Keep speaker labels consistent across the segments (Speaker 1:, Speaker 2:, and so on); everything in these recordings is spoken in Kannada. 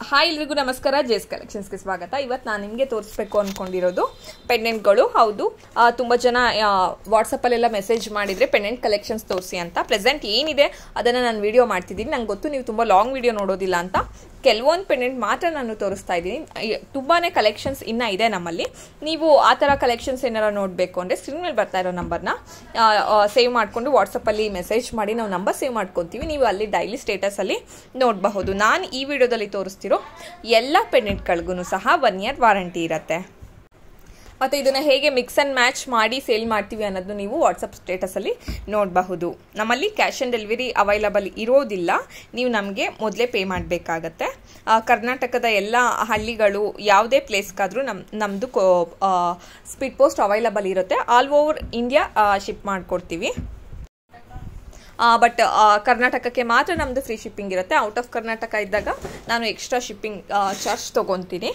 Speaker 1: ಹಾಯ್ ಎಲ್ರಿಗೂ ನಮಸ್ಕಾರ ಜೇಸ್ ಕಲೆಕ್ಷನ್ಸ್ಗೆ ಸ್ವಾಗತ. ಇವತ್ತು ನಾನು ನಿಮಗೆ ತೋರಿಸ್ಬೇಕು ಅಂದ್ಕೊಂಡಿರೋದು ಪೆಂಡೆಂಟ್ಗಳು. ಹೌದು, ತುಂಬ ಜನ ವಾಟ್ಸಪ್ಪಲ್ಲೆಲ್ಲ ಮೆಸೇಜ್ ಮಾಡಿದರೆ ಪೆಂಡೆಂಟ್ ಕಲೆಕ್ಷನ್ಸ್ ತೋರಿಸಿ ಅಂತ. ಪ್ರೆಸೆಂಟ್ ಏನಿದೆ ಅದನ್ನು ನಾನು ವಿಡಿಯೋ ಮಾಡ್ತಿದ್ದೀನಿ. ನಂಗೆ ಗೊತ್ತು ನೀವು ತುಂಬ ಲಾಂಗ್ ವಿಡಿಯೋ ನೋಡೋದಿಲ್ಲ ಅಂತ. ಕೆಲವೊಂದು ಪೆಂಡೆಂಟ್ ಮಾತ್ರ ನಾನು ತೋರಿಸ್ತಾ ಇದ್ದೀನಿ. ತುಂಬಾ ಕಲೆಕ್ಷನ್ಸ್ ಇನ್ನೂ ಇದೆ ನಮ್ಮಲ್ಲಿ. ನೀವು ಆ ಥರ ಕಲೆಕ್ಷನ್ಸ್ ಏನಾರು ನೋಡಬೇಕು ಅಂದರೆ ಸ್ಕ್ರೀನ್ ಮೇಲೆ ಬರ್ತಾ ಇರೋ ನಂಬರ್ನ ಸೇವ್ ಮಾಡಿಕೊಂಡು ವಾಟ್ಸಪ್ಪಲ್ಲಿ ಮೆಸೇಜ್ ಮಾಡಿ ನಾವು ನಂಬರ್ ಸೇವ್ ಮಾಡ್ಕೊತೀವಿ. ನೀವು ಅಲ್ಲಿ ಡೈಲಿ ಸ್ಟೇಟಸಲ್ಲಿ ನೋಡಬಹುದು. ನಾನು ಈ ವಿಡಿಯೋದಲ್ಲಿ ತೋರಿಸ್ತಿರೋ ಎಲ್ಲ ಪೆಂಡೆಂಟ್ಗಳಿಗೂ ಸಹ 1 year ವಾರಂಟಿ ಇರುತ್ತೆ. ಮತ್ತು ಇದನ್ನು ಹೇಗೆ ಮಿಕ್ಸ್ ಆ್ಯಂಡ್ ಮ್ಯಾಚ್ ಮಾಡಿ ಸೇಲ್ ಮಾಡ್ತೀವಿ ಅನ್ನೋದು ನೀವು ವಾಟ್ಸಪ್ ಸ್ಟೇಟಸಲ್ಲಿ ನೋಡಬಹುದು. ನಮ್ಮಲ್ಲಿ ಕ್ಯಾಶ್ ಆನ್ ಡೆಲಿವರಿ ಅವೈಲಬಲ್ ಇರೋದಿಲ್ಲ. ನೀವು ನಮಗೆ ಮೊದಲೇ ಪೇ ಮಾಡಬೇಕಾಗತ್ತೆ. ಕರ್ನಾಟಕದ ಎಲ್ಲ ಹಳ್ಳಿಗಳು ಯಾವುದೇ ಪ್ಲೇಸ್ಗಾದರೂ ನಮ್ಮದು ಸ್ಪೀಡ್ ಪೋಸ್ಟ್ ಅವೈಲಬಲ್ ಇರುತ್ತೆ. ಆಲ್ ಓವರ್ ಇಂಡಿಯಾ ಶಿಪ್ ಮಾಡಿಕೊಡ್ತೀವಿ. ಬಟ್ ಕರ್ನಾಟಕಕ್ಕೆ ಮಾತ್ರ ನಮ್ಮದು ಫ್ರೀ ಶಿಪ್ಪಿಂಗ್ ಇರುತ್ತೆ. ಔಟ್ ಆಫ್ ಕರ್ನಾಟಕ ಇದ್ದಾಗ ನಾನು ಎಕ್ಸ್ಟ್ರಾ ಶಿಪ್ಪಿಂಗ್ ಚಾರ್ಜ್ ತೊಗೊತೀನಿ.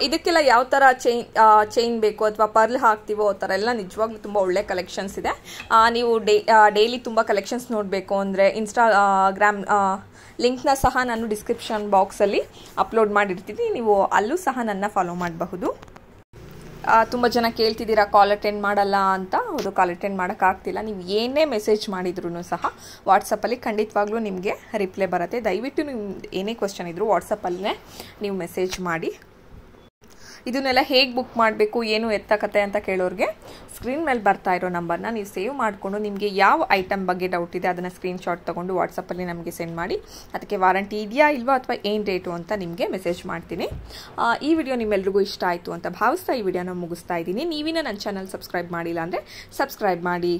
Speaker 1: ಇದಕ್ಕೆಲ್ಲ ಯಾವ ಥರ ಚೈನ್ ಬೇಕು ಅಥವಾ ಪರ್ಲ್ ಹಾಕ್ತೀವೋ ಆ ಥರ ಎಲ್ಲ ನಿಜವಾಗ್ಲೂ ತುಂಬ ಒಳ್ಳೆ ಕಲೆಕ್ಷನ್ಸ್ ಇದೆ. ನೀವು ಡೈಲಿ ತುಂಬ ಕಲೆಕ್ಷನ್ಸ್ ನೋಡಬೇಕು ಅಂದರೆ ಇನ್ಸ್ಟಾಗ್ರಾಮ್ ಲಿಂಕ್ನ ಸಹ ನಾನು ಡಿಸ್ಕ್ರಿಪ್ಷನ್ ಬಾಕ್ಸಲ್ಲಿ ಅಪ್ಲೋಡ್ ಮಾಡಿರ್ತೀನಿ. ನೀವು ಅಲ್ಲೂ ಸಹ ನನ್ನ ಫಾಲೋ ಮಾಡಬಹುದು. ತುಂಬ ಜನ ಕೇಳ್ತಿದ್ದೀರಾ ಕಾಲ್ ಅಟೆಂಡ್ ಮಾಡಲ್ಲ ಅಂತ. ಹೌದು, ಕಾಲ್ ಅಟೆಂಡ್ ಮಾಡೋಕ್ಕಾಗ್ತಿಲ್ಲ. ನೀವು ಏನೇ ಮೆಸೇಜ್ ಮಾಡಿದ್ರೂ ಸಹ ವಾಟ್ಸಪ್ಪಲ್ಲಿ ಖಂಡಿತವಾಗ್ಲೂ ನಿಮಗೆ ರಿಪ್ಲೈ ಬರುತ್ತೆ. ದಯವಿಟ್ಟು ನೀವು ಏನೇ ಕ್ವಶನ್ ಇದ್ದರೂ ವಾಟ್ಸಪ್ಪಲ್ಲೇ ನೀವು ಮೆಸೇಜ್ ಮಾಡಿ. ಇದನ್ನೆಲ್ಲ ಹೇಗೆ ಬುಕ್ ಮಾಡಬೇಕು, ಏನು ಎತ್ತಕತೆ ಅಂತ ಕೇಳೋರಿಗೆ ಸ್ಕ್ರೀನ್ ಮೇಲೆ ಬರ್ತಾ ಇರೋ ನಂಬರ್ನ ನೀವು ಸೇವ್ ಮಾಡಿಕೊಂಡು ನಿಮಗೆ ಯಾವ ಐಟಮ್ ಬಗ್ಗೆ ಡೌಟ್ ಇದೆ ಅದನ್ನು ಸ್ಕ್ರೀನ್ಶಾಟ್ ತೊಗೊಂಡು ವಾಟ್ಸಪ್ಪಲ್ಲಿ ನಮಗೆ ಸೆಂಡ್ ಮಾಡಿ. ಅದಕ್ಕೆ ವಾರಂಟಿ ಇದೆಯಾ ಇಲ್ವಾ ಅಥವಾ ಏನು ರೇಟು ಅಂತ ನಿಮಗೆ ಮೆಸೇಜ್ ಮಾಡ್ತೀನಿ. ಈ ವಿಡಿಯೋ ನಿಮ್ಮೆಲ್ರಿಗೂ ಇಷ್ಟ ಆಯಿತು ಅಂತ ಭಾವಿಸ್ತಾ ಈ ವಿಡಿಯೋನ ಮುಗಿಸ್ತಾ ಇದ್ದೀನಿ. ನೀವಿನ ನನ್ನ ಚಾನಲ್ ಸಬ್ಸ್ಕ್ರೈಬ್ ಮಾಡಿಲ್ಲ ಅಂದರೆ ಸಬ್ಸ್ಕ್ರೈಬ್ ಮಾಡಿ.